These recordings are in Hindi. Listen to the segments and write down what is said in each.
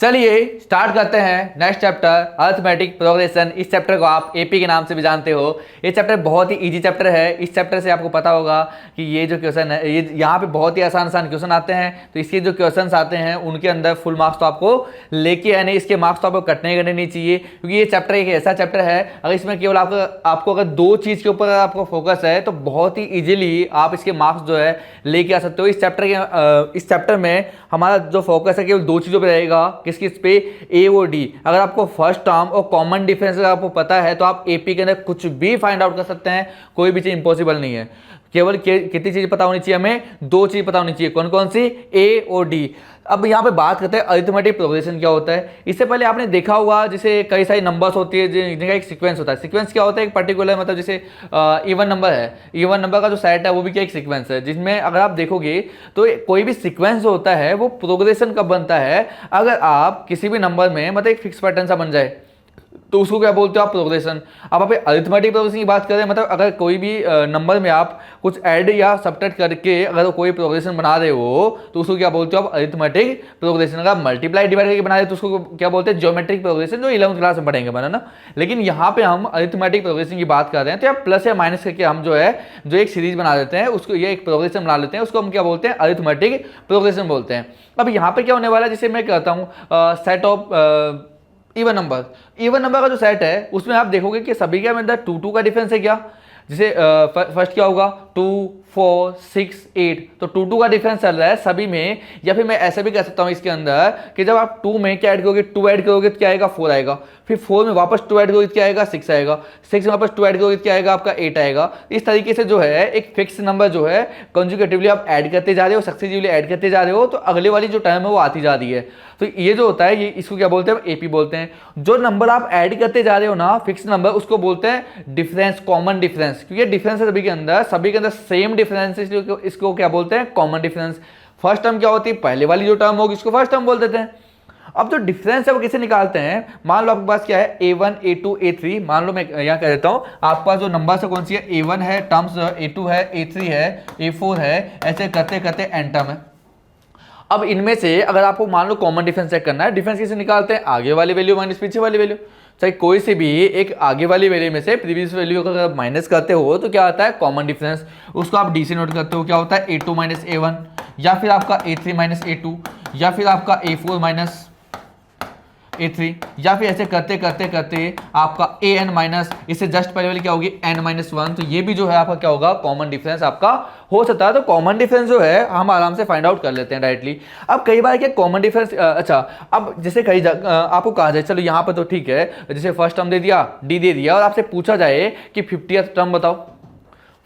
चलिए स्टार्ट करते हैं नेक्स्ट चैप्टर अर्थमेटिक प्रोग्रेशन। इस चैप्टर को आप एपी के नाम से भी जानते हो। ये चैप्टर बहुत ही इजी चैप्टर है। इस चैप्टर से आपको पता होगा कि ये जो क्वेश्चन है ये यहाँ पे बहुत ही आसान आसान क्वेश्चन आते हैं। तो इसके जो क्वेश्चंस आते हैं उनके अंदर फुल मार्क्स तो आपको लेके आने, इसके मार्क्स तो आपको कटने नहीं चाहिए, क्योंकि ये चैप्टर एक ऐसा चैप्टर है अगर इसमें केवल आपको अगर दो चीज़ के ऊपर आपको फोकस है तो बहुत ही इजीली आप इसके मार्क्स जो है लेके आ सकते हो। इस चैप्टर में हमारा जो फोकस है केवल दो चीज़ों पे रहेगा। किस किस पे? ए और डी। अगर आपको फर्स्ट टर्म और कॉमन डिफरेंस अगर आपको पता है तो आप एपी के अंदर कुछ भी फाइंड आउट कर सकते हैं। कोई भी चीज़ इंपॉसिबल नहीं है। केवल कितनी चीज़ पता होनी चाहिए? हमें दो चीज़ पता होनी चाहिए। कौन कौन सी? ए और डी। अब यहाँ पे बात करते हैं अरिथमेटिक प्रोग्रेशन क्या होता है। इससे पहले आपने देखा होगा जैसे कई सारी नंबर्स होती है जिनका एक सीक्वेंस होता है। सीक्वेंस क्या होता है? एक पर्टिकुलर मतलब जैसे इवन नंबर है, इवन नंबर का जो सेट है वो भी क्या एक सीक्वेंस है, जिसमें अगर आप देखोगे तो कोई भी सीक्वेंस होता है वो प्रोग्रेशन कब बनता है? अगर आप किसी भी नंबर में मतलब एक फिक्स पैटर्न सा बन जाए तो उसको क्या बोलते हो आप? प्रोग्रेशन। अब आप अरिथमेटिक प्रोग्रेशन की बात करें मतलब अगर कोई भी नंबर में आप कुछ ऐड या सब्ट्रैक्ट करके अगर कोई प्रोग्रेशन बना रहे हो तो उसको क्या बोलते हो आप? Arithmetic progression. अगर मल्टीप्लाई डिवाइड करके बना रहे तो उसको क्या बोलते हैं? ज्योमेट्रिक प्रोग्रेशन, जो 11वीं क्लास में पढ़ेंगे बनाना। लेकिन यहाँ पे हम अरिथमेटिक प्रोग्रेशन की बात कर रहे हैं तो यहाँ प्लस या माइनस करके हम जो एक सीरीज बना देते हैं उसको, ये एक प्रोग्रेशन बना लेते हैं, उसको हम क्या बोलते हैं? अरिथमेटिक प्रोग्रेशन बोलते हैं। अब यहाँ पे क्या होने वाला है, जैसे मैं कहता हूँ सेट ऑफ इवन नंबर का जो सेट है उसमें आप देखोगे कि सभी के अंदर 2 का डिफरेंस है क्या? जैसे फर्स्ट क्या होगा? 2 4 6 8, तो 2 का डिफरेंस चल रहा है सभी में। या फिर मैं ऐसे भी कह सकता हूँ इसके अंदर कि जब आप 2 में क्या ऐड करोगे? 2 ऐड करोगे तो क्या आएगा? 4 आएगा। फिर 4 में वापस 2 ऐड करोगे तो क्या आएगा? 6 आएगा। 6 में वापस 2 ऐड करोगे तो क्या आएगा? आपका 8 आएगा। इस तरीके से जो है एक फिक्स नंबर जो है कंजुगेटिवली आप ऐड करते जा रहे हो, सक्सेसिवली ऐड करते जा रहे हो, तो अगले वाली जो टर्म है वो आती जा रही है। तो ये जो होता है ये इसको क्या बोलते हैं? एपी बोलते हैं। जो नंबर आप ऐड करते जा रहे हो ना फिक्स नंबर, उसको बोलते हैं डिफरेंस, कॉमन डिफरेंस। क्योंकि डिफरेंस है सभी के अंदर सेम डिफरेंस, इसको क्या बोलते हैं? Common difference. फर्स्ट टर्म क्या होती है? पहले वाली जो टर्म होगी इसको फर्स्ट टर्म बोल देते हैं। अब जो डिफरेंस है वो कैसे निकालते हैं? मान लो आपके पास क्या है? A1 A2 A3। मान लो मैं यहाँ कह देता हूँ आपके पास जो नंबर है कौन सी है? A1 है, टर्म्स A2 है, A3 है, A4 है, ऐसे करते करते एन टर्म है। अब इनमें से अगर आपको मान लो कॉमन डिफरेंस चेक करना है, डिफरेंस कैसे निकालते हैं? आगे वाली वैल्यू माइनस पीछे वाली वैल्यू। चाहे कोई से भी एक आगे वाली वैल्यू में से प्रीवियस वैल्यू को अगर माइनस करते हो तो क्या आता है? Common difference. उसको आप डी से नोट करते हो, क्या होता है? A2 माइनस A1, या फिर आपका A3 माइनस A2, या फिर आपका A4 माइनस A3, या फिर ऐसे करते करते करते आपका AN माइनस, इससे जस्ट पहले वाली क्या होगी? N minus 1। तो ये भी जो है आपका क्या होगा? कॉमन डिफरेंस आपका हो सकता है। तो कॉमन डिफरेंस जो है हम आराम से फाइंड आउट कर लेते हैं डायरेक्टली। अब कई बार क्या कॉमन डिफरेंस अच्छा, अब जैसे कई आपको कहा जाए, चलो यहाँ पर तो ठीक है, जैसे फर्स्ट टर्म दे दिया, डी दे दिया, और आपसे पूछा जाए कि 50th टर्म बताओ,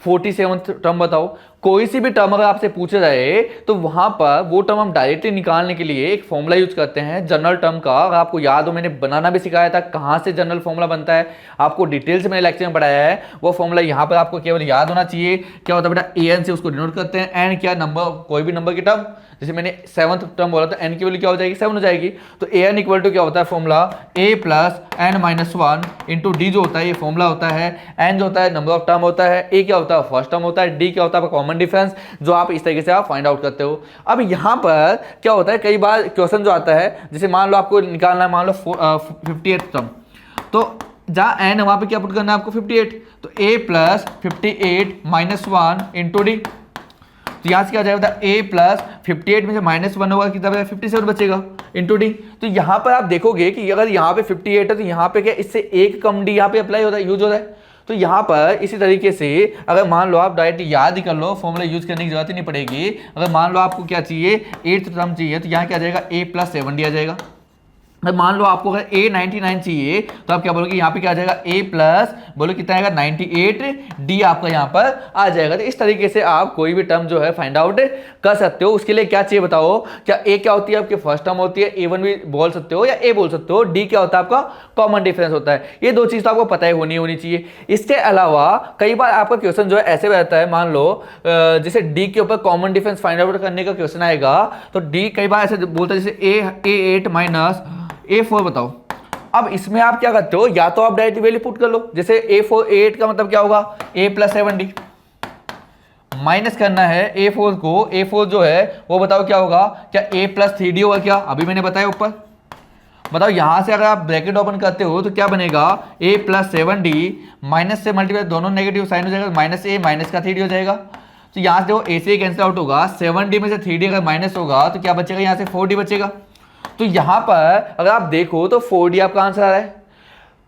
47th टर्म बताओ, कोई सी भी टर्म अगर आपसे पूछा जाए तो वहां पर वो टर्म हम डायरेक्टली निकालने के लिए एक फॉर्मूला यूज करते हैं जनरल टर्म का। अगर आपको याद हो मैंने बनाना भी सिखाया था कहाँ से जनरल फॉर्मूला बनता है, आपको डिटेल से मैंने लेक्चर में पढ़ाया है। वो फॉर्मूला यहाँ पर आपको केवल याद होना चाहिए। क्या होता है बेटा? एन से उसको डिनोट करते हैं। एन क्या? नंबर, कोई भी नंबर की टर्म। जैसे मैंने 7th टर्म बोला तो एन की वैल्यू क्या हो जाएगी? 7 हो जाएगी। तो ए एन इक्वल टू क्या होता है formula? A plus N minus 1 into D जो होता है ये फॉर्मूला होता है। एन जो होता है नंबर ऑफ टर्म होता है, ए क्या होता है? फर्स्ट टर्म होता है, डी क्या होता है? कॉमन डिफरेंस, जो आप इस तरीके से आप फाइंड आउट करते हो। अब यहाँ पर क्या होता है, कई बार क्वेश्चन जो आता है, जैसे मान लो आपको निकालना है मान लो 58th टर्म, तो जहाँ एन है वहाँ पे क्या पुट करना है आपको? 58। तो ए प्लस 58 माइनस 1 इंटू डी। तो यहाँ से क्या जाएगा? ए प्लस 58 में से माइनस 1 होगा, कितना बचेगा? 57 बचेगा इंटू डी। तो यहाँ पर आप देखोगे कि अगर यहाँ पे 58 है तो यहाँ पे क्या इससे एक कम डी यहाँ पे अप्लाई होता है, यूज होता है। तो यहाँ पर इसी तरीके से अगर मान लो आप डायरेक्ट याद ही कर लो, फॉर्मूला यूज करने की जरूरत ही नहीं पड़ेगी। अगर मान लो आपको क्या चाहिए? 8th टर्म चाहिए, तो यहाँ क्या आ जाएगा? a प्लस 70 आ जाएगा। अब मान लो आपको अगर A99 चाहिए तो आप क्या बोलोगे? यहाँ पे क्या आ जाएगा? A प्लस बोलो कितना आएगा? 98 D आपका यहाँ पर आ जाएगा। तो इस तरीके से आप कोई भी टर्म जो है फाइंड आउट कर सकते हो। उसके लिए क्या चाहिए बताओ? क्या A क्या होती है आपकी? फर्स्ट टर्म होती है, A1 भी बोल सकते हो या A बोल सकते हो। D क्या होता है आपका? कॉमन डिफरेंस होता है। ये दो चीज़ तो आपको पता ही होनी चाहिए। इसके अलावा कई बार आपका क्वेश्चन जो है ऐसे रहता है, मान लो जैसे D के ऊपर कॉमन डिफरेंस फाइंड आउट करने का क्वेश्चन आएगा तो D कई बार ऐसे बोलता है जैसे A8 माइनस A4 बताओ। अब इसमें आप क्या करते हो? या तो आप डायरेक्ट वैल्यू पुट कर लो, जैसे A8 का मतलब क्या होगा? A प्लस 70 माइनस करना है A4 को। A4 जो है वो बताओ क्या होगा? क्या A प्लस 3D होगा क्या? अभी मैंने बताया ऊपर बताओ यहाँ से अगर आप ब्रैकेट ओपन करते हो तो क्या बनेगा, a प्लस 7d माइनस से मल्टीप्लाई, दोनों नेगेटिव साइन हो जाएगा, माइनस a माइनस का 3d हो जाएगा। तो यहाँ से देखो a से कैंसिल आउट होगा, 7d में से 3d अगर माइनस होगा तो क्या बचेगा, यहाँ से 4d बचेगा। तो यहाँ पर अगर आप देखो तो 4d आपका आंसर आ रहा है।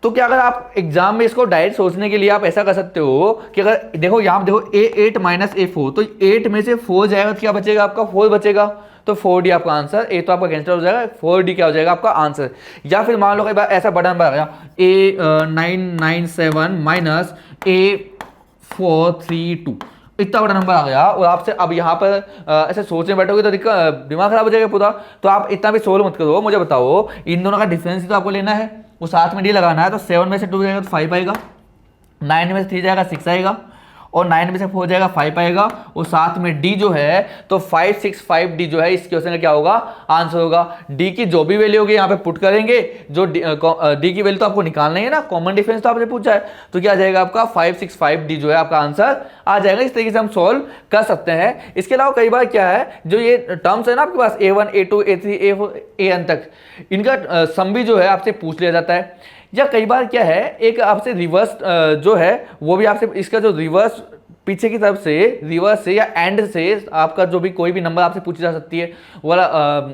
तो क्या अगर आप एग्जाम में इसको डायरेक्ट सोचने के लिए आप ऐसा कर सकते हो कि अगर देखो यहाँ पे देखो a8 माइनस a4, तो 8 में से 4 जाएगा तो क्या बचेगा आपका, 4 बचेगा। तो 4d आपका आंसर, a तो आपका कैंसिल हो जाएगा, 4d क्या हो जाएगा आपका आंसर। या फिर मान लो कई बार ऐसा बड़ा नंबर आ गया a997 माइनस a432, इतना बड़ा नंबर आ गया और आपसे अब यहाँ पर ऐसे सोचने बैठोगे तो दिमाग खराब हो जाएगा पूरा। तो आप इतना भी सोल्व मत करो, मुझे बताओ इन दोनों का डिफरेंस ही तो आपको लेना है, वो साथ में डी लगाना है। तो 7 में से 2 जाएगा तो 5 आएगा, 9 में से 3 जाएगा 6 आएगा, और 9 में से 4 जाएगा 5 आएगा, और साथ में डी जो है तो 565d जो है इस क्वेश्चन का क्या होगा, आंसर होगा। डी की जो भी वैल्यू होगी यहाँ पे पुट करेंगे, जो डी की वैल्यू तो आपको निकालना ही है ना, कॉमन डिफरेंस तो आपने पूछा है, तो क्या आ जाएगा आपका 565d जो है आपका आंसर आ जाएगा। इस तरीके से हम सोल्व कर सकते हैं। इसके अलावा कई बार क्या है, जो ये टर्म्स है ना आपके पास a1 a2 a3 a4 an तक, इनका सम भी जो है आपसे पूछ लिया जाता है। या कई बार क्या है, एक आपसे रिवर्स जो है वो भी आपसे, इसका जो रिवर्स पीछे की तरफ से रिवर्स से या एंड से आपका जो भी कोई भी नंबर आपसे पूछी जा सकती है, वो वाला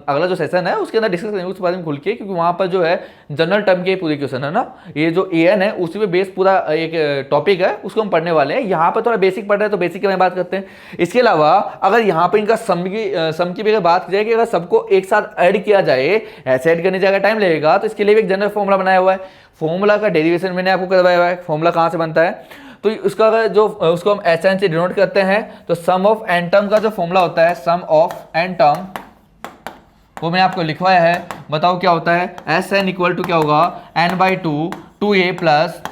अगला जो सेशन है उसके अंदर डिस्कस करेंगे उस बारे में खुल के, क्योंकि वहाँ पर जो है जनरल टर्म के पूरे क्वेश्चन है ना, ये जो an है उसी पे बेस पूरा एक टॉपिक है उसको हम पढ़ने वाले हैं। यहाँ पर थोड़ा बेसिक पढ़ रहे हैं तो बेसिक की बात करते हैं। इसके अलावा अगर यहाँ पर इनका सम की भी अगर बात की जाए कि अगर सबको एक साथ ऐड किया जाए, ऐसे ऐड करने जाएगा टाइम लगेगा, तो इसके लिए भी एक जनरल फॉर्मूला बनाया हुआ है। फॉर्मूला का डेरिवेशन मैंने आपको करवाया हुआ है, फॉर्मूला कहाँ से बनता है, तो उसका अगर जो उसको हम एस एन से डिनोट करते हैं, तो सम ऑफ एन टर्म का जो फॉर्मूला होता है, सम ऑफ एन टर्म, वो मैंने आपको लिखवाया है। बताओ क्या होता है, एस एन इक्वल टू क्या होगा, n/2 2a plus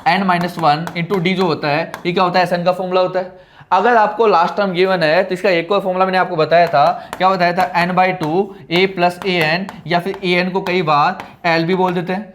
n-1 into D जो होता है, ये क्या होता है, एस एन का फॉर्मूला होता है। अगर आपको लास्ट टर्म गिवन है तो इसका एक और फॉर्मूला मैंने आपको बताया था, क्या बताया था, n/2 a प्लस an, या फिर an को कई बार l भी बोल देते हैं,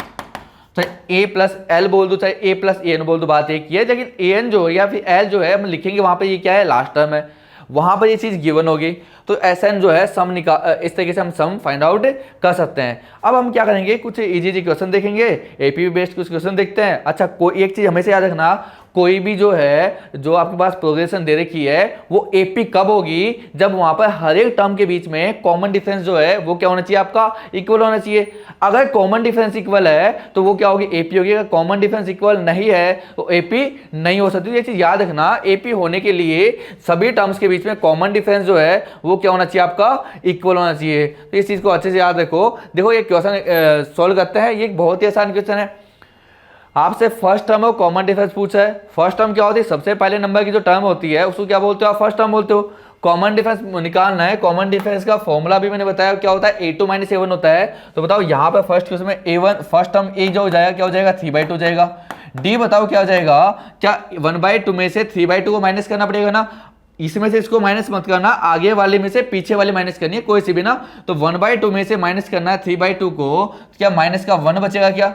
तो a प्लस l बोल दो चाहे a प्लस an बोल दो, बात एक ही है। लेकिन an जो है या फिर l जो है हम लिखेंगे वहां पे, ये क्या है, लास्ट टर्म है, वहां पर ये चीज गिवन होगी, तो एसएन जो है सम निकाल, इस तरीके से हम सम फाइंड आउट कर सकते हैं। अब हम क्या करेंगे, कुछ इजी क्वेश्चन देखेंगे, एपी बेस्ड कुछ क्वेश्चन देखते हैं। अच्छा, कोई एक चीज हमेशा याद रखना, कोई भी जो है जो आपके पास प्रोग्रेशन दे रखी है वो एपी कब होगी, जब वहां पर हर एक टर्म के बीच में कॉमन डिफरेंस जो है वो क्या होना चाहिए, आपका इक्वल होना चाहिए। अगर कॉमन डिफरेंस इक्वल है तो वो क्या होगी, एपी होगी। अगर कॉमन डिफरेंस इक्वल नहीं है तो एपी नहीं हो सकती। ये चीज याद रखना, एपी होने के लिए सभी टर्म्स के बीच में कॉमन डिफरेंस जो है वो क्या होना चाहिए, आपका इक्वल होना चाहिए। तो इस चीज को अच्छे से याद रखो। देखो ये क्वेश्चन सॉल्व करते हैं, ये एक बहुत ही आसान क्वेश्चन है। आपसे फर्स्ट टर्म है कॉमन डिफरेंस पूछा है। फर्स्ट टर्म क्या होती है, सबसे पहले नंबर की जो टर्म होती है उसको क्या बोलते हो, आप फर्स्ट टर्म बोलते हो। कॉमन डिफरेंस निकालना है, कॉमन डिफरेंस का फॉर्मूला भी मैंने बताया क्या होता है, a2 माइनस a1 होता है। तो बताओ यहाँ पे फर्स्ट क्वेश्चन में a1 फर्स्ट टर्म a जो हो जाएगा क्या हो जाएगा, 3/2 हो जाएगा। d बताओ क्या हो जाएगा, क्या 1/2 में से 3/2 को माइनस करना पड़ेगा ना, इसमें से इसको माइनस मत करना, आगे वाले में से पीछे वाले माइनस करनी है, कोई सी भी ना। तो 1/2 में से माइनस करना है 3/2 को, क्या माइनस का 1 बचेगा क्या।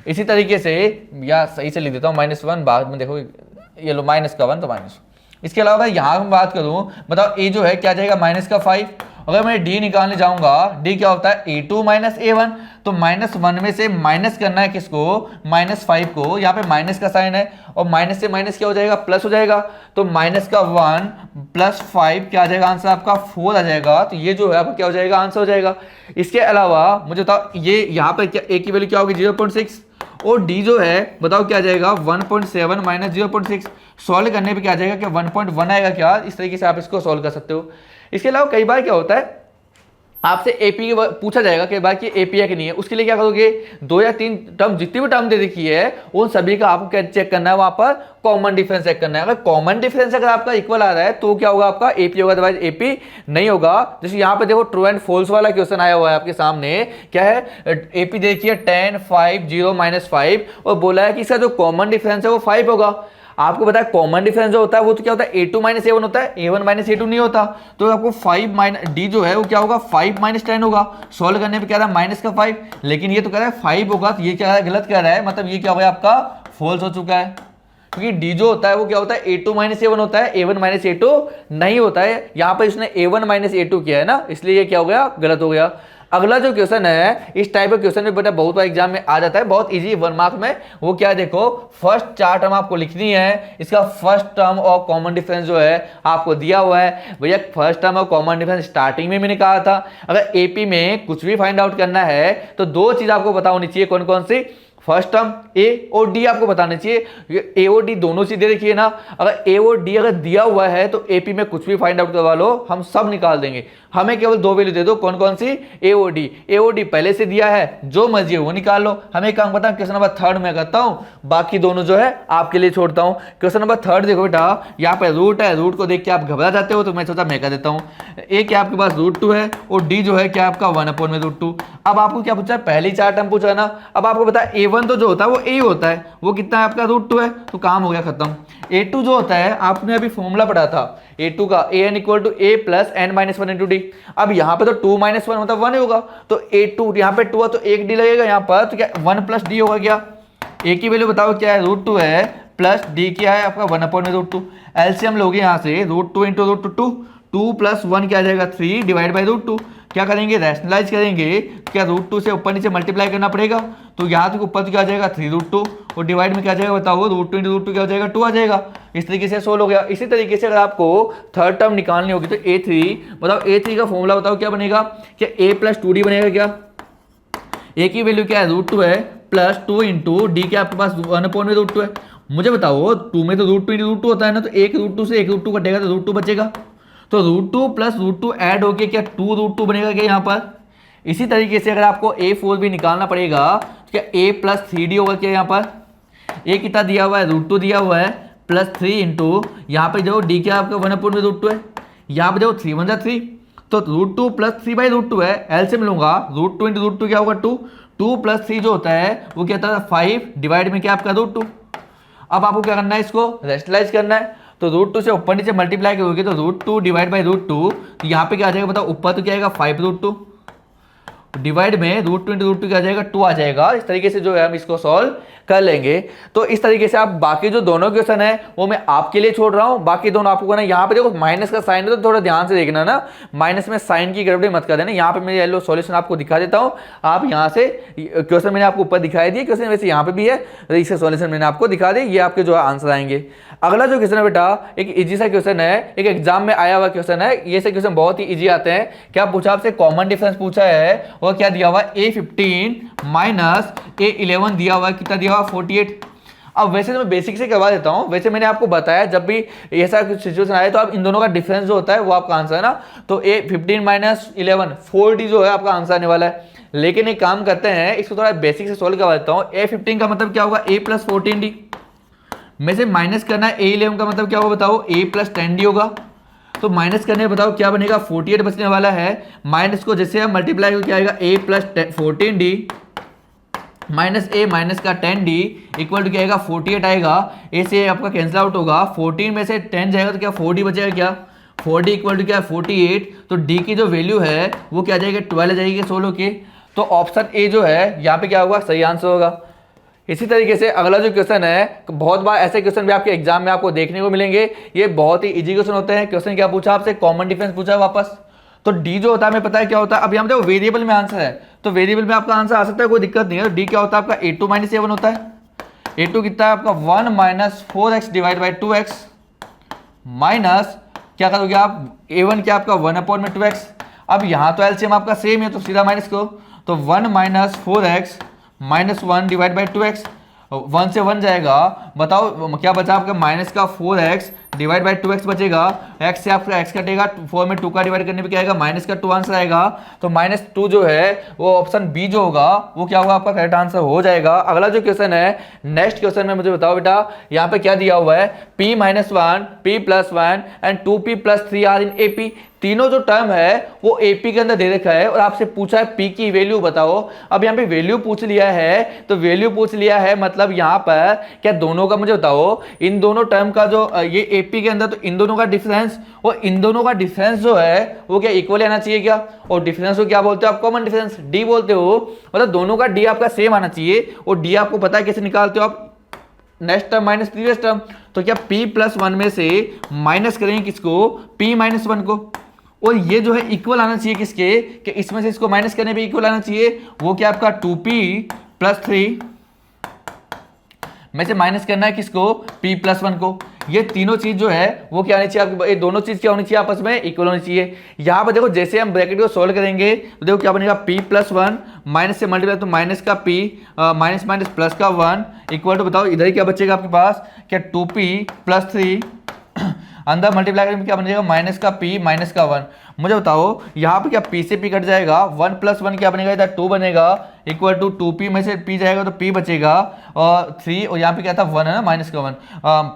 इसी तरीके से, या सही से लिख देता हूँ -1, बाद में देखो ये लो -1 तो माइनस। इसके अलावा यहाँ मैं बात करूँ, बताओ a जो है क्या जाएगा, -5। अगर मैं d निकालने जाऊंगा, d क्या होता है, a2 माइनस a1, तो -1 में से माइनस करना है किसको, -5 को। यहाँ पे माइनस का साइन है और माइनस से माइनस क्या हो जाएगा, प्लस हो जाएगा। तो -1 + 5 क्या आ जाएगा, आंसर आपका 4 आ जाएगा। तो ये जो है आपका क्या हो जाएगा, आंसर हो जाएगा। इसके अलावा मुझे बताओ, ये यहाँ पे क्या a की वैल्यू क्या होगी, 0.6, और d जो है बताओ क्या आ जाएगा, 1.7 माइनस 0.6। सॉल्व करने पे क्या आ जाएगा, क्या 1.1 आएगा क्या। इस तरीके से आप इसको सॉल्व कर सकते हो। इसके अलावा कई बार क्या होता है, आपसे एपी पूछा जाएगा कई बार कि एपी है कि नहीं है, उसके लिए क्या करोगे, 2 या 3 टर्म जितनी भी टर्म दे रखी है उन सभी का आपको क्या चेक करना है, वहां पर कॉमन डिफरेंस चेक करना है। अगर कॉमन डिफरेंस अगर आपका इक्वल आ रहा है तो क्या होगा, आपका एपी होगा, अदरवाइज एपी नहीं होगा। जैसे यहाँ पे देखो ट्रू एंड फॉल्स वाला क्वेश्चन आया हुआ है आपके सामने, क्या है, एपी देखिए 10 5 0 -5, और बोला है कि इसका जो कॉमन डिफरेंस है वो 5 होगा। आपको पता है कॉमन डिफरेंस जो होता है वो तो क्या होता है, a2 माइनस a1 होता है, a1 माइनस a2 नहीं होता। तो आपको 5 माइनस d जो है वो क्या होगा, 5 माइनस 10 होगा। सॉल्व करने पे क्या रहा है, माइनस का 5, लेकिन ये तो कह रहा है 5 होगा, तो ये क्या है, गलत कह रहा है, मतलब ये क्या हो गया आपका फॉल्स हो चुका है। क्योंकि d जो होता है वो क्या होता है, a2 माइनस a1 होता है, a1 माइनस a2 नहीं होता है। यहाँ पर इसने a1 माइनस a2 किया है ना, इसलिए ये क्या हो गया, गलत हो गया। अगला जो क्वेश्चन है, इस टाइप का क्वेश्चन भी बेटा बहुत बार एग्जाम में आ जाता है, बहुत इजी 1 मार्क में। वो क्या है, देखो फर्स्ट 4 टर्म आपको लिखनी है, इसका फर्स्ट टर्म और कॉमन डिफरेंस जो है आपको दिया हुआ है। भैया फर्स्ट टर्म और कॉमन डिफरेंस स्टार्टिंग में मैंने कहा था, अगर एपी में कुछ भी फाइंड आउट करना है तो 2 चीज आपको पता होनी चाहिए। कौन कौन सी? फर्स्ट टर्म ए और डी आपको बताना चाहिए। ए और डी दोनों चीजें देखिए ना, अगर ए और डी अगर दिया हुआ है तो एपी में कुछ भी फाइंड आउट करवा लो, हम सब निकाल देंगे। हमें केवल 2 वैल्यू दे दो। कौन कौन सी? ए और डी। ए और डी पहले से दिया है, जो मर्जी है वो निकाल लो। हमें काम पता, क्वेश्चन नंबर 3 में करता हूं, बाकी दोनों जो है आपके लिए छोड़ता हूं। क्वेश्चन नंबर 3 देखो बेटा, यहाँ पे रूट है, रूट को देख के आप घबरा जाते हो तो मैं सोचा मैं कर देता हूँ। ए क्या आपके पास √2 है और डी जो है क्या आपका 1/√2। अब आपको क्या पूछा है? पहली 4 टर्म पूछा ना। अब आपको पता है A1 तो जो होता है वो ए होता है, वो कितना है आपका? √2 है, तो काम हो गया खत्म। A2 जो होता है, आपने अभी फॉर्मूला पढ़ा था A2 का, an = a + n - 1 × d। अब यहाँ पे तो 2 - 1 मतलब 1 होगा, तो A2 यहाँ पे 2 है तो 1 d लगेगा यहाँ पर, तो क्या 1 + d होगा क्या? a की वैल्यू बताओ क्या है? √2 है, प्लस d क्या है आपका 1/√2। एलसीएम लोगे यहाँ से, √2 × √2, 2 + 1 क्या आ जाएगा? 3 / √2। क्या करेंगे? रैशनलाइज करेंगे, क्या √2 से ऊपर नीचे मल्टीप्लाई करना पड़ेगा, तो यहाँ तक ऊपर तो क्या आ जाएगा? 3√2 और डिवाइड में क्या आ जाएगा बताओ? √2 × √2 क्या हो जाएगा? 2 आ जाएगा। इस तरीके से सोल्व हो गया। इसी तरीके से अगर आपको थर्ड टर्म निकालनी होगी तो A3 बताओ, A3 का फॉर्मूला बताओ क्या बनेगा? क्या a + 2d बनेगा क्या? a की वैल्यू क्या है? √2 है, प्लस 2 × d क्या आपके पास 1/√2 है। मुझे बताओ 2 में तो √2 × √2 होता है ना, तो 1 √2 से 1 √2 कटेगा तो √2 बचेगा, तो √2 + √2 ऐड होके क्या 2 √2 बनेगा क्या यहाँ पर? इसी तरीके से अगर आपको A4 भी निकालना पड़ेगा तो क्या a + 3d होगा क्या यहाँ पर? a कितना दिया हुआ है? √2 दिया हुआ है, प्लस 3 × यहाँ पे जो d क्या आपका 1/√2 है, यहाँ पे जो 3 × 3, तो √2 + 3/√2 है। एलसीएम लूंगा, √2 × √2 क्या होगा? 2, 2 + 3 जो होता है वो क्या था? 5 डिवाइड में क्या आपका? √2। अब आपको क्या करना है? इसको रैशनलाइज करना है, तो √2 से ऊपर नीचे मल्टीप्लाई करोगे तो √2 डिवाइड बाई √2, तो यहाँ पे क्या आ जाएगा बताओ? ऊपर तो क्या आएगा? 5√2 डिवाइड में √2 × √2 क्या आ जाएगा? 2 आ जाएगा। इस तरीके से जो है हम इसको सॉल्व कर लेंगे। तो इस तरीके से आप बाकी जो दोनों क्वेश्चन है वो मैं आपके लिए छोड़ रहा हूं, बाकी दोनों आपको ना, यहाँ पे देखो माइनस का साइन है तो थोड़ा ध्यान से देखना ना, माइनस में साइन की गड़बड़ी मत कर देना। यहाँ पे मैं येलो सॉल्यूशन आपको दिखा देता हूँ, आप यहाँ से क्वेश्चन मैंने आपको ऊपर दिखाई दिए, क्वेश्चन वैसे यहाँ पे भी है, इसका सॉल्यूशन मैंने आपको दिखा दी, ये आपके जो आंसर आएंगे। अगला जो क्वेश्चन है बेटा, एक इजी सा क्वेश्चन है, एक एग्जाम में आया हुआ क्वेश्चन है। ये से क्वेश्चन बहुत ही इजी आते हैं। क्या पूछा आपसे? कॉमन डिफरेंस पूछा है, और क्या दिया हुआ? A15 - A11 दिया हुआ है, कितना दिया हुआ? 48। अब वैसे तो मैं बेसिक से करवा देता हूं, वैसे मैंने आपको बताया जब भी ऐसा कुछ सिचुएशन आए तो आप इन दोनों का डिफरेंस जो होता है वो आपका आंसर है ना, तो A15 - 11 4D जो है आपका आंसर आने वाला है। लेकिन एक काम करते हैं, इसको थोड़ा बेसिक से सोल्व करवा देता हूं। A15 का मतलब क्या होगा? A + 14D में से माइनस करना है। A11 का मतलब क्या होगा बताओ? A + 10D होगा। तो माइनस करने बताओ क्या बनेगा? 48 बचने वाला है। माइनस को जैसे हम मल्टीप्लाई करके आएगा A + 14D minus A minus का 10D इक्वल टू क्या आएगा? 48 आएगा। A से आपका कैंसिल आउट होगा, 14 में से 10 जाएगा तो क्या 4D बचेगा क्या? 4D इक्वल टू क्या है? 48। तो D की जो वैल्यू है वो क्या जाएगी? 12 आ जाएगी 16 के। तो ऑप्शन ए जो है यहाँ पे क्या होगा? सही आंसर होगा। इसी तरीके से अगला जो क्वेश्चन है, बहुत बार ऐसे क्वेश्चन भी आपके एग्जाम में आपको देखने को मिलेंगे, ये बहुत ही इजी क्वेश्चन होते हैं। क्वेश्चन क्या पूछा आपसे? कॉमन डिफरेंस पूछा है वापस। तो डी जो होता है हमें पता है क्या होता है। अब यहाँ देखो वेरिएबल में आंसर है, तो वेरिएबल में आपका आंसर आ सकता है, कोई दिक्कत नहीं है। तो डी क्या होता है आपका? A2 - A1 होता है। A2 कितना है आपका? 1 - 4x divide by 2x minus क्या करोगे आप? A1 क्या आपका? 1/2x। अब यहाँ तो एलसीएम आपका सेम है तो सीधा माइनस करो, तो 1 - 4x - 1 डिवाइड बाई 2x, 1 से 1 जाएगा। बताओ क्या बचा आपका? माइनस का 4x डिवाइड बाई 2x बचेगा। x से आपका x कटेगा, 4 में 2 का डिवाइड करने पे क्या आएगा? माइनस का 2 आंसर आएगा। तो -2 जो है वो ऑप्शन बी जो होगा वो क्या होगा? आपका करेक्ट आंसर हो जाएगा। अगला जो क्वेश्चन है, नेक्स्ट क्वेश्चन में मुझे बताओ बेटा, यहाँ पे क्या दिया हुआ है? P - 1 P + 1 and 2P + 3 are in AP। तीनों जो टर्म है वो AP के अंदर दे रखा है और आपसे पूछा है P की वैल्यू बताओ। अब यहाँ पे वैल्यू पूछ लिया है, तो वैल्यू पूछ लिया है मतलब यहाँ पर क्या दोनों का मुझे बताओ, इन दोनों टर्म का जो ये AP के अंदर, तो इन दोनों का डिफरेंस और इन दोनों का डिफरेंस जो है वो क्या इक्वल आना चाहिए क्या? और डिफरेंस को क्या बोलते हो आप? कॉमन डिफरेंस D बोलते हो। मतलब दोनों का D आपका सेम आना चाहिए, और D आपको पता है कैसे निकालते हो आप? Next term minus previous term. तो क्या P + 1 में से माइनस करेंगे किसको? P - 1 को, और ये जो है इक्वल आना चाहिए किसके, कि इसमें से इसको माइनस करने पे इक्वल आना चाहिए, वो क्या आपका 2p+3 में से माइनस करना है किसको, p+1 को। ये तीनों चीज जो है वो क्या होनी चाहिए आपकी, ये दोनों चीज क्या होनी चाहिए, आपस में इक्वल होनी चाहिए। यहाँ पर देखो जैसे हम ब्रैकेट को सोल्व करेंगे तो देखो क्या बनेगा, p+1 माइनस से मल्टीप्लाई तो माइनस का p माइनस माइनस प्लस का 1 इक्वल टू बताओ इधर ही क्या बचेगा आपके पास, क्या 2p+3 अंदर मल्टीप्लाई करेंगे क्या बनेगा, माइनस का p माइनस का 1। मुझे बताओ यहाँ पे क्या p से p कट जाएगा, 1+1 क्या बनेगा, इधर 2 बनेगा इक्वल टू 2p में से p जाएगा तो p बचेगा और 3, और यहाँ पे क्या था 1 है ना, माइनस का 1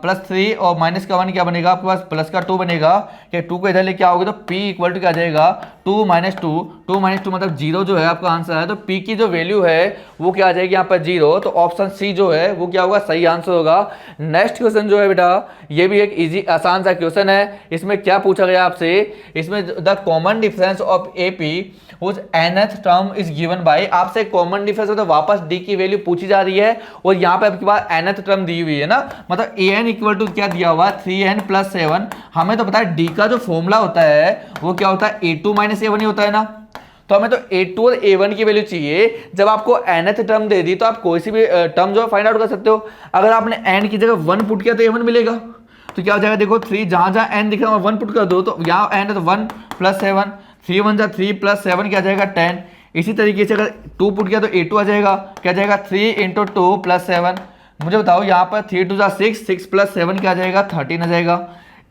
+3 और माइनस का 1 क्या बनेगा आपके पास, प्लस का 2 बनेगा, क्या 2 को इधर लेके आओगे तो p इक्वल टू क्या आ जाएगा 2 - 2, 2 - 2 मतलब 0 जो है आपका आंसर है। तो p की जो वैल्यू है वो क्या आ जाएगी यहाँ पर 0, तो ऑप्शन सी जो है वो क्या होगा, सही आंसर होगा। नेक्स्ट क्वेश्चन जो है बेटा ये भी एक इजी आसान सा क्वेश्चन है। इसमें क्या पूछा गया आपसे, इसमें the common difference of AP which nth term is given by, आपसे कॉमन डिफरेंस मतलब वापस d की वैल्यू पूछी जा रही है और यहाँ पे आपके पास nth टर्म दी हुई है ना, मतलब an इक्वल टू क्या दिया हुआ 3n+7। हमें तो पता है d का जो फॉर्मूला होता है वो क्या होता है, a2 - a1 ही होता है ना, तो हमें तो a2 और a1 की वैल्यू चाहिए। जब आपको nth टर्म दे दी तो आप कोई सी भी टर्म जो है फाइंड आउट कर सकते हो। अगर आपने n की जगह 1 पुट किया तो a1 मिलेगा, तो क्या हो जाएगा, देखो 3 जहां जहां n दिख रहा है 1 पुट कर दो, तो यहाँ n है तो 1+7, 3 × 1 = 3+7 क्या जाएगा 10। इसी तरीके से अगर 2 पुट किया तो a2 आ जाएगा, क्या जाएगा 3 × 2+7। मुझे बताओ यहाँ पर 3 × 2 = 6, 6+7 क्या जाएगा 13 आ जाएगा।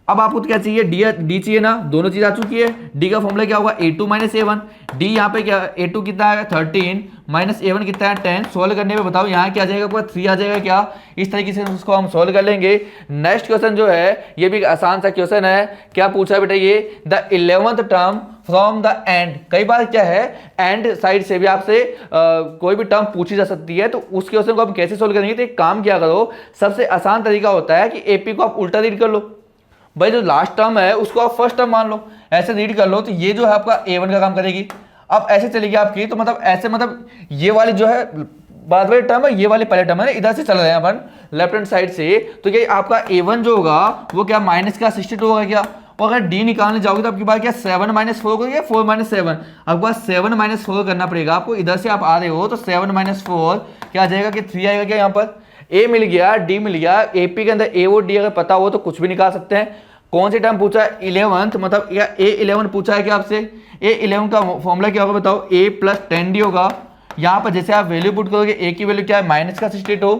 अब आपको क्या चाहिए, डी चाहिए ना, दोनों चीज आ चुकी है। डी का फॉर्मूला क्या होगा, a2 - a1। डी यहाँ पे क्या, a2 कितना है 13 माइनस a1 कितना है 10। सोल्व करने पे बताओ यहाँ क्या आ जाएगा, आपका 3 आ जाएगा क्या। इस तरीके से उसको हम सोल्व कर लेंगे। नेक्स्ट क्वेश्चन जो है ये भी एक आसान सा क्वेश्चन है। क्या पूछा है बेटा, ये the 11th term from the end. कई बार क्या है एंड साइड से भी आपसे कोई भी टर्म पूछी जा सकती है, तो उस क्वेश्चन को हम कैसे सोल्व करेंगे। तो एक काम क्या करो, सबसे आसान तरीका होता है कि एपी को आप उल्टा रीड कर लो। भाई जो लास्ट टर्म है उसको आप फर्स्ट टर्म मान लो, ऐसे रीड कर लो, तो ये जो है आपका a1 का काम करेगी। अब ऐसे चलेगी आपकी, तो मतलब ऐसे मतलब ये वाली जो है बाद वाली टर्म है, ये वाली पहले टर्म है, इधर से चल रहे हैं अपन लेफ्ट हैंड साइड से, तो क्या आपका a1 जो होगा वो क्या माइनस का 62 होगा क्या। और अगर d निकालने जाओगे तो आपके पास क्या 7 - 4 होगा, 4 - 7, आपके पास 7 - 4 करना पड़ेगा आपको। इधर से आप आ रहे हो तो 7 - 4 क्या आ जाएगा कि 3 आएगा क्या। यहाँ पर a मिल गया, d मिल गया, एपी के अंदर a और d अगर पता हो तो कुछ भी निकाल सकते हैं। कौन सी टर्म पूछा है 11th, मतलब या a11 पूछा है क्या आपसे। a11 का फॉर्मूला क्या होगा बताओ, a + 10d होगा। यहाँ पर जैसे आप वैल्यू पुट करोगे, a की वैल्यू क्या है माइनस का 62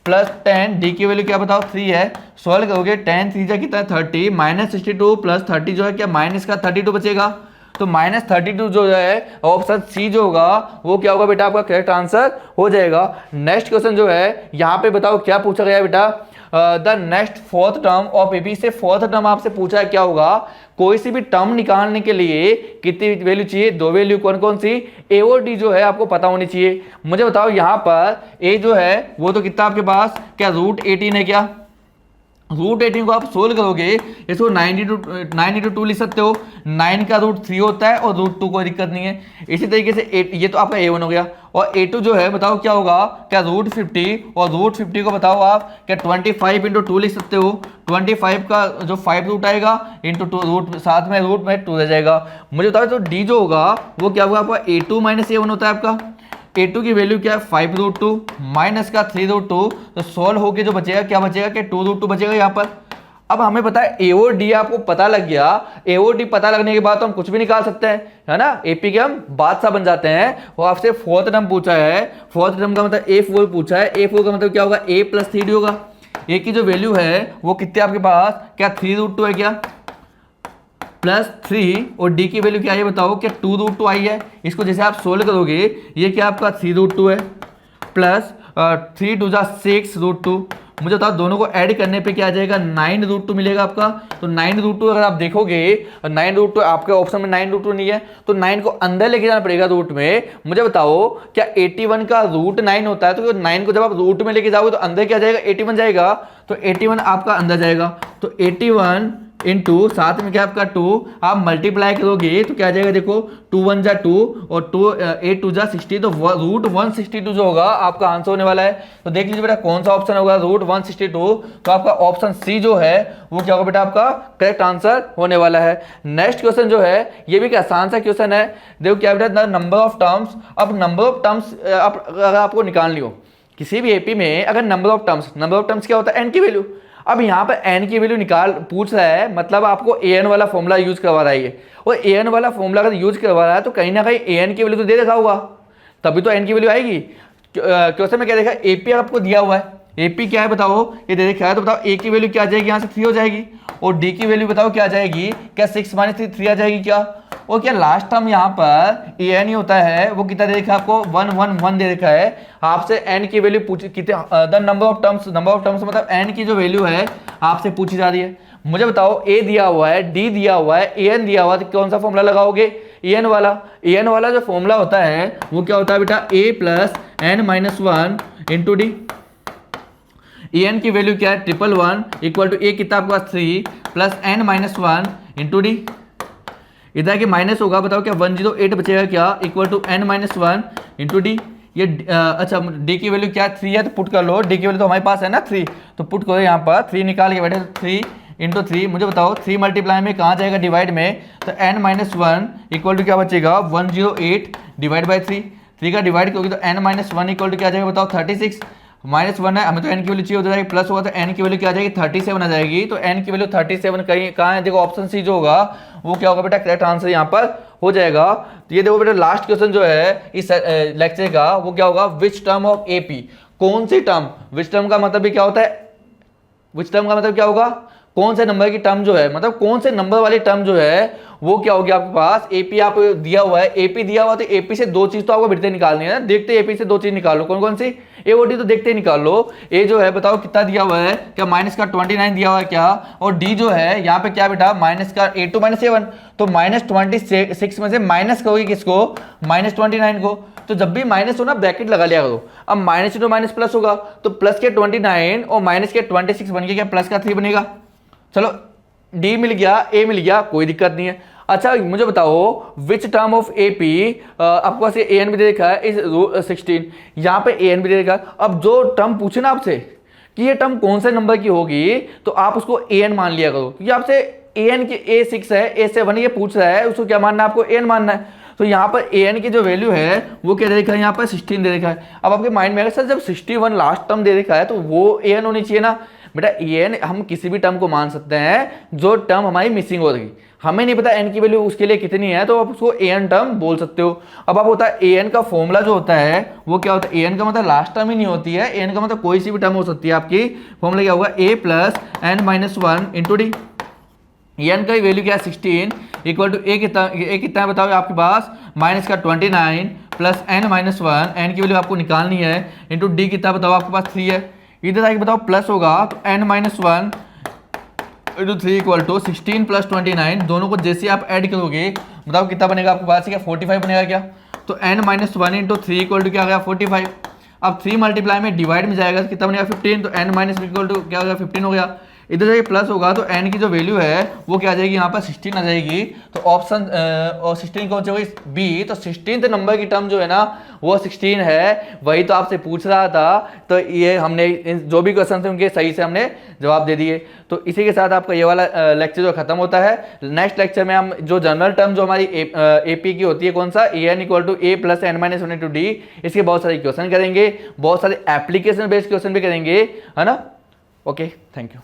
प्लस 10, d की वैल्यू क्या बताओ 3 है। सॉल्व करोगे 10 3 जा कितना है 30, -62 + 30 जो है क्या माइनस का 32 बचेगा। तो -32 जो है ऑप्शन सी जो होगा वो क्या होगा बेटा, आपका करेक्ट आंसर हो जाएगा। नेक्स्ट क्वेश्चन जो है यहाँ पे बताओ क्या पूछा गया बेटा, the next 4th term of AP से 4th टर्म आपसे पूछा है क्या होगा। कोई सी भी टर्म निकालने के लिए कितनी वैल्यू चाहिए, 2 वैल्यू। कौन कौन सी, ए और डी जो है आपको पता होनी चाहिए। मुझे बताओ यहाँ पर ए जो है वो तो कितना आपके पास क्या √18 है क्या। √18 को आप सोल्व करोगे इसको 9 × 2 लिख सकते हो। 9 का √3 होता है और √2 कोई दिक्कत नहीं है। इसी तरीके से ये तो आपका a1 हो गया, और a2 जो है बताओ क्या होगा, क्या √50, और √50 को बताओ आप क्या 25 × 2 लिख सकते हो। 25 का जो 5 रूट आएगा इंटू 2 रूट, साथ में रूट में 2 रह जाएगा। मुझे बताओ तो d जो होगा वो क्या होगा आपका a2 - a1 होता है आपका। a2 की वैल्यू क्या है 5√2 माइनस का 3√2, तो सोल्व होके जो बचेगा क्या बचेगा कि 2√2 बचेगा यहाँ पर। अब हमें पता है a और d आपको पता लग गया। a और d पता लगने के बाद तो हम कुछ भी निकाल सकते हैं, है ना। एपी के हम बादशाह बन जाते हैं। वो आपसे 4th टर्म पूछा है, 4th टर्म का मतलब a4 पूछा है। a4 का मतलब क्या होगा, a + 3d होगा। a की जो वैल्यू है वो कितने आपके पास क्या 3√2 है क्या, +3, और d की वैल्यू क्या है बताओ क्या 2√2 आई है। इसको जैसे आप सोल्व करोगे ये क्या आपका 3√2 है, प्लस 3 × 2 = 6√2। मुझे बताओ दोनों को ऐड करने पे क्या आ जाएगा 9√2 मिलेगा आपका। तो 9√2 अगर आप देखोगे, 9√2 आपके ऑप्शन में 9√2 नहीं है, तो 9 को अंदर लेके जाना पड़ेगा रूट में। मुझे बताओ क्या 81 का √9 होता है, तो 9 को जब आप रूट में लेके जाओगे तो अंदर क्या जाएगा 81 जाएगा, तो 81 आपका अंदर जाएगा। तो 81 इंटू साथ में क्या आपका 2, आप मल्टीप्लाई करोगे तो क्या आ जाएगा, देखो 2 1 जा 2 और 2 8 2 जा 60, तो रूट 162 जो होगा आपका आंसर होने वाला है। तो देख लीजिए बेटा कौन सा ऑप्शन होगा, रूट 162। तो आपका ऑप्शन सी जो है वो क्या होगा बेटा, आपका करेक्ट आंसर होने वाला है। नेक्स्ट क्वेश्चन जो है ये भी आसान सा क्वेश्चन है। देखो क्या बेटा, नंबर ऑफ टर्म्स। अब नंबर ऑफ टर्म्स अगर आपको निकालनी हो किसी भी एपी में, अगर नंबर ऑफ टर्म्स क्या होता है, एन की वैल्यू। अब यहाँ पर एन की वैल्यू निकाल पूछ रहा है, मतलब आपको एन वाला फॉर्मूला यूज करवा रहा है ये, और एन वाला फॉर्मूला अगर यूज करवा रहा है तो कहीं ना कहीं एन की वैल्यू तो दे रखा होगा, तभी तो एन की वैल्यू आएगी। क्वेश्चन में क्या देखा, एपी आपको दिया हुआ है, एपी क्या है बताओ, ये दे रखा है, तो बताओ ए की वैल्यू क्या आ जाएगी, यहाँ से 3 हो जाएगी, और डी की वैल्यू बताओ क्या आ जाएगी, क्या 6 - 3 आ जाएगी क्या, और क्या लास्ट टर्म यहाँ पर ए एन ही होता है, वो कितना दे रखा है आपको, 1 1 1 दे रखा है। आपसे एन की वैल्यू पूछ कितने, द नंबर ऑफ टर्म्स मतलब एन की जो वैल्यू है आपसे पूछी जा रही है। मुझे बताओ ए दिया हुआ है, डी दिया हुआ है, ए एन दिया हुआ है, तो कौन सा फॉर्मूला लगाओगे, ए एन वाला जो फॉर्मूला होता है वो क्या होता है बेटा, A plus N -1 into D. A N की वैल्यू क्या है, 111 इक्वल टू ए कितना आपके पास 3 प्लस एन -1 इंटू डी। इधर के माइनस होगा, बताओ क्या 108 बचेगा क्या, equal to N -1 into D. ये अच्छा डी की वैल्यू क्या 3 है, तो पुट कर लो, डी की वैल्यू तो हमारे पास है ना 3, तो पुट करो यहाँ पर 3 निकाल के बैठे, 3 इंटू 3। मुझे बताओ 3 मल्टीप्लाई में कहाँ जाएगा, डिवाइड में, तो एन -1 इक्वल टू क्या बचेगा, 108 डिवाइड बाई 3 का डिवाइड करोगे तो एन -1 इक्वल टू क्या आ जाएगा बताओ, 36 -1 है, हमें तो एन की वैल्यू चाहिए, हो जाएगी प्लस होगा तो एन की वैल्यू क्या आ जाएगी, 37 आ जाएगी। तो एन की वैल्यू 37 कहीं कहाँ है, देखो ऑप्शन सी जो होगा वो क्या होगा बेटा, करेक्ट आंसर यहाँ पर हो जाएगा। तो ये देखो बेटा लास्ट क्वेश्चन जो है इस लेक्चर का वो क्या होगा, विच टर्म ऑफ एपी, कौन सी टर्म, विच टर्म का मतलब भी क्या होता है, विच टर्म का मतलब क्या होगा, कौन से नंबर की टर्म जो है, मतलब कौन से नंबर वाली टर्म जो है वो क्या होगी आपके पास, एपी आप दिया हुआ है, एपी दिया हुआ तो एपी से 2 चीज तो आपको बिटते निकालनी है, देखते एपी से 2 चीज निकाल लो, कौन कौन सी, ए और डी तो देखते ही निकाल लो। ए जो है बताओ कितना दिया हुआ है, क्या -29 दिया हुआ है क्या, और डी जो है यहाँ पे क्या बेटा -8 to -7, तो -26 में से माइनस करोगे किसको, -29 को, तो जब भी माइनस हो ना ब्रैकेट लगा लिया करो। अब माइनस टू माइनस प्लस होगा, तो प्लस के 29 और माइनस के 26 बन गया, क्या प्लस का 3 बनेगा। चलो डी मिल गया, ए मिल गया, कोई दिक्कत नहीं है। अच्छा मुझे बताओ विच टर्म ऑफ एपी, आपके पास ए एन भी दे रखा है इस 16, यहाँ पे ए एन भी दे रखा है। अब जो टर्म पूछे ना आपसे कि ये टर्म कौन से नंबर की होगी, तो आप उसको ए एन मान लिया करो, क्योंकि आपसे ए एन की A6 है, A7 ये पूछ रहा है, उसको क्या मानना है, आपको ए एन मानना है। तो यहाँ पर ए एन की जो वैल्यू है वो क्या दे रखा है, यहाँ पर 16 दे रखा है। अब आपके माइंड में आएगा सर जब 61 लास्ट टर्म दे रखा है तो वो ए एन होनी चाहिए ना, बेटा ए एन हम किसी भी टर्म को मान सकते हैं जो टर्म हमारी मिसिंग हो रही, हमें नहीं पता एन की वैल्यू उसके लिए कितनी है, तो आप उसको ए एन टर्म बोल सकते हो। अब आप होता है ए एन का फॉर्मूला जो होता है वो क्या होता है, ए एन का मतलब लास्ट टर्म ही नहीं होती है, ए एन का मतलब कोई सी भी टर्म हो सकती है आपकी। फॉर्मूला क्या होगा, A plus N -1 into D. N का वैल्यू क्या है 16 इक्वल टू ए कितना है बताओ आपके पास, माइनस का 29 प्लस एन -1, एन की वैल्यू आपको निकालनी है, इंटू डी कितना बताओ आपके पास 3 है। इधर आके बताओ प्लस होगा तो N -1 into 3 equal to 16 plus 29, दोनों को जैसे आप ऐड करोगे बताओ कितना बनेगा आपके पास, क्या 45 बनेगा क्या। तो n -1 इंटू 3 इक्वल टू क्या आ गया 45। अब 3 मल्टीप्लाई में डिवाइड में जाएगा तो कितना बनेगा 15, तो n माइनस इक्वल टू क्या हो गया 15 हो गया। इधर जाके प्लस होगा तो n की जो वैल्यू है वो क्या आ जाएगी यहाँ पर 16 आ जाएगी। तो ऑप्शन और 16 कौन सी होगी बी। तो 16th नंबर की टर्म जो है ना वो 16 है, वही तो आपसे पूछ रहा था। तो ये हमने जो भी क्वेश्चन थे उनके सही से हमने जवाब दे दिए। तो इसी के साथ आपका ये वाला लेक्चर जो खत्म होता है। नेक्स्ट लेक्चर में हम जो जनरल टर्म जो हमारी एपी की होती है कौन सा, N equal to A plus N minus one to D, इसके बहुत सारे क्वेश्चन करेंगे, बहुत सारे एप्लीकेशन बेस्ड क्वेश्चन भी करेंगे, है ना। Okay, thank you.